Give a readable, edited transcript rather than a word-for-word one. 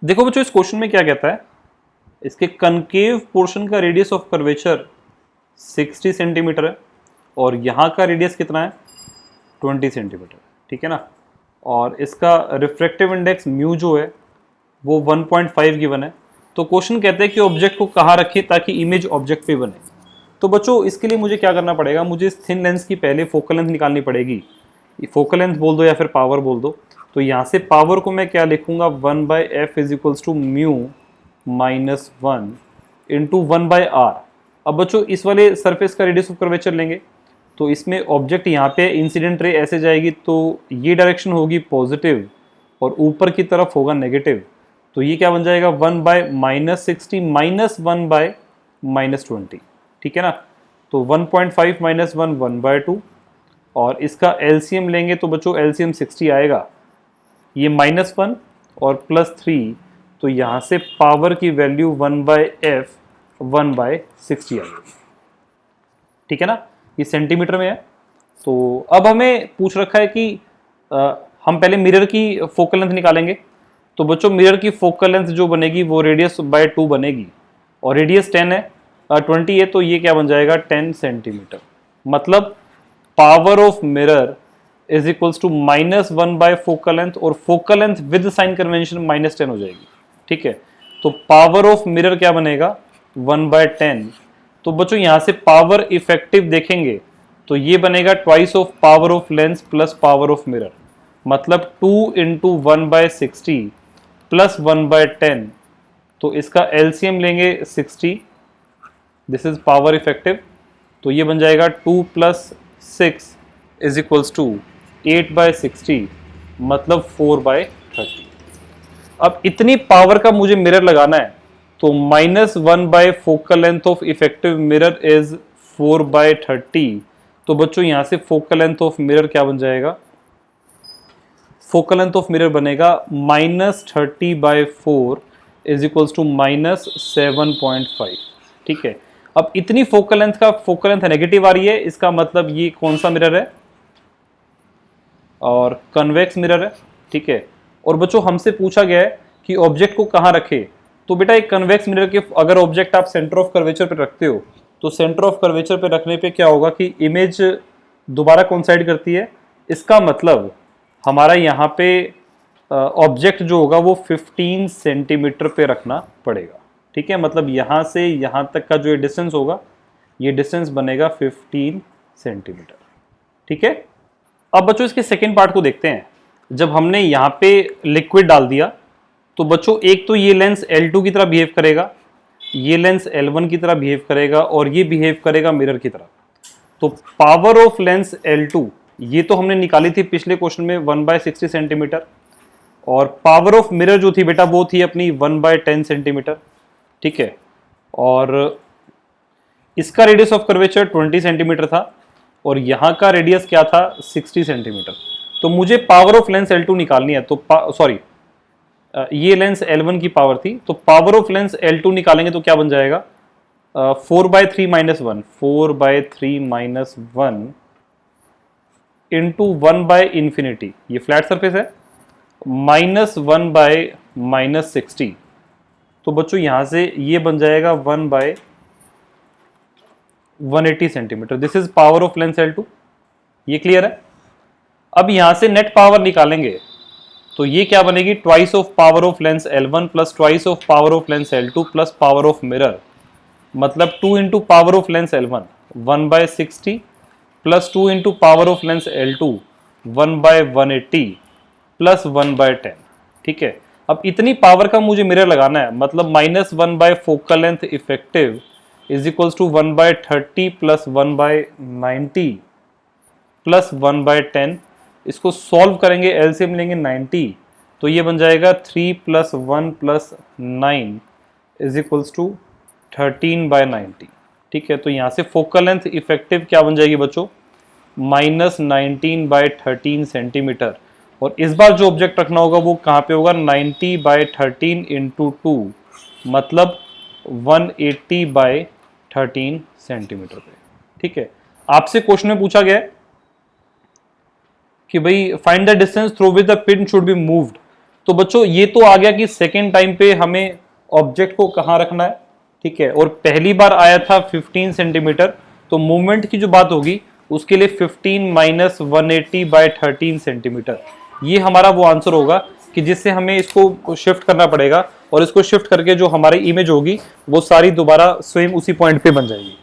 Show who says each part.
Speaker 1: देखो बच्चों, इस क्वेश्चन में क्या कहता है, इसके कनकेव पोर्शन का रेडियस ऑफ कर्वेचर 60 सेंटीमीटर है और यहाँ का रेडियस कितना है 20 सेंटीमीटर, ठीक है ना। और इसका रिफ्रैक्टिव इंडेक्स म्यू जो है वो 1.5 गिवन है। तो क्वेश्चन कहते हैं कि ऑब्जेक्ट को कहाँ रखें ताकि इमेज ऑब्जेक्ट पे बने। तो बच्चों इसके लिए मुझे क्या करना पड़ेगा, मुझे इस थिन लेंस की पहले फोकल लेंथ निकालनी पड़ेगी। फोकल लेंथ बोल दो या फिर पावर बोल दो। तो यहाँ से पावर को मैं क्या लिखूंगा, 1/f is equals to mu minus 1 into 1/r। अब बच्चों इस वाले सरफेस का रेडियस ऑफ कर्वेचर लेंगे तो इसमें ऑब्जेक्ट यहाँ पे इंसिडेंट रे ऐसे जाएगी तो ये डायरेक्शन होगी पॉजिटिव और ऊपर की तरफ होगा नेगेटिव। तो ये क्या बन जाएगा 1/-60 माइनस 1/-20, ठीक है ना। तो 1.5 माइनस 1 1/2 और इसका एलसीएम लेंगे तो बच्चों एलसीएम 60 आएगा, ये -1 और +3, तो यहाँ से पावर की वैल्यू 1/f 1/60 आएगी, ठीक है ना। ये सेंटीमीटर में है। तो अब हमें पूछ रखा है कि हम पहले मिरर की फोकल लेंथ निकालेंगे। तो बच्चों मिरर की फोकल लेंथ जो बनेगी वो रेडियस बाय 2 बनेगी और रेडियस 10 है 20 है, तो ये क्या बन जाएगा 10 सेंटीमीटर। मतलब power of mirror is equals to -1 by focal length और focal length with sign convention -10 हो जाएगी, ठीक है। तो पावर ऑफ मिरर क्या बनेगा 1/10। तो बच्चों यहाँ से पावर इफेक्टिव देखेंगे तो ये बनेगा twice of power of lens plus power of mirror, मतलब 2 इंटू 1/60 प्लस 1/10। तो इसका एलसीएम लेंगे 60, दिस इज पावर इफेक्टिव। तो ये बन जाएगा 2 + 6 इज इक्वल्स टू 8/60, मतलब 4/30। अब इतनी पावर का मुझे मिरर लगाना है तो -1 by focal length of effective mirror is 4/30। तो बच्चों यहां से फोकल लेंथ ऑफ मिरर क्या बन जाएगा, फोकल लेंथ ऑफ मिरर बनेगा -30/4 इज इक्वल्स टू -7.5, ठीक है। अब इतनी फोकल लेंथ नेगेटिव आ रही है, इसका मतलब ये कौन सा मिरर है, और कन्वेक्स मिरर है, ठीक है। और बच्चों हमसे पूछा गया है कि ऑब्जेक्ट को कहाँ रखे। तो बेटा एक कन्वेक्स मिरर के अगर ऑब्जेक्ट आप सेंटर ऑफ कर्वेचर पे रखते हो तो सेंटर ऑफ कर्वेचर पे रखने पे क्या होगा कि इमेज दोबारा कोइंसाइड करती है। इसका मतलब हमारा यहाँ पे ऑब्जेक्ट जो होगा वो 15 सेंटीमीटर पे रखना पड़ेगा, ठीक है। मतलब यहाँ से यहाँ तक का जो ये डिस्टेंस होगा ये डिस्टेंस बनेगा 15 सेंटीमीटर, ठीक है। अब बच्चों इसके सेकेंड पार्ट को देखते हैं। जब हमने यहाँ पे लिक्विड डाल दिया तो बच्चों एक तो ये लेंस L2 की तरह बिहेव करेगा, ये लेंस L1 की तरह बिहेव करेगा और ये बिहेव करेगा मिरर की तरह। तो पावर ऑफ लेंस L2 ये तो हमने निकाली थी पिछले क्वेश्चन में 1/60 सेंटीमीटर, और पावर ऑफ मिरर जो थी बेटा वो थी अपनी 1/10 सेंटीमीटर, ठीक है। और इसका रेडियस ऑफ कर्वेचर 20 सेंटीमीटर था और यहाँ का रेडियस क्या था 60 सेंटीमीटर। तो मुझे पावर ऑफ लेंस L2 निकालनी है। तो सॉरी ये लेंस L1 की पावर थी, तो पावर ऑफ लेंस L2 निकालेंगे तो क्या बन जाएगा 4/3 - 1 4/3 - 1 इंटू 1/∞, ये फ्लैट सरफेस है, -1/-60। तो बच्चों यहां से ये बन जाएगा 1/180 centimetre. This is power of lens L2, ये क्लियर है। अब यहां से नेट पावर निकालेंगे तो ये क्या बनेगी twice of power of lens L1 plus twice of power of lens L2 plus power of mirror, मतलब 2 into power of lens L1 1/60 plus 2 into power of lens L2 1/180 plus 1/10, ठीक है। अब इतनी पावर का मुझे मिरर लगाना है, मतलब -1 by focal length effective is equals to 1/30 plus 1/90 plus 1/10। इसको सॉल्व करेंगे, एलसीएम लेंगे 90, तो ये बन जाएगा 3 + 1 + 9 इज इक्वल्स टू 13/90, ठीक है। तो यहाँ से फोकल लेंथ इफेक्टिव क्या बन जाएगी बच्चों -19/13 सेंटीमीटर। और इस बार जो ऑब्जेक्ट रखना होगा वो कहाँ पे होगा 90/13 इंटू 2, मतलब 180/13 सेंटीमीटर पे, ठीक है। आपसे क्वेश्चन में पूछा गया है कि भाई find the distance through which the pin should be moved. तो बच्चों ये तो आ गया कि सेकेंड टाइम पे हमें ऑब्जेक्ट को कहाँ रखना है, ठीक है। और पहली बार आया था 15 सेंटीमीटर, तो मूवमेंट की जो बात होगी उसके लिए 15 माइनस 180/13 सेंटीमीटर, ये हमारा वो आंसर होगा कि जिससे हमें इसको शिफ्ट करना पड़ेगा, और इसको शिफ्ट करके जो हमारी इमेज होगी वो सारी दोबारा सेम उसी पॉइंट पे बन जाएगी।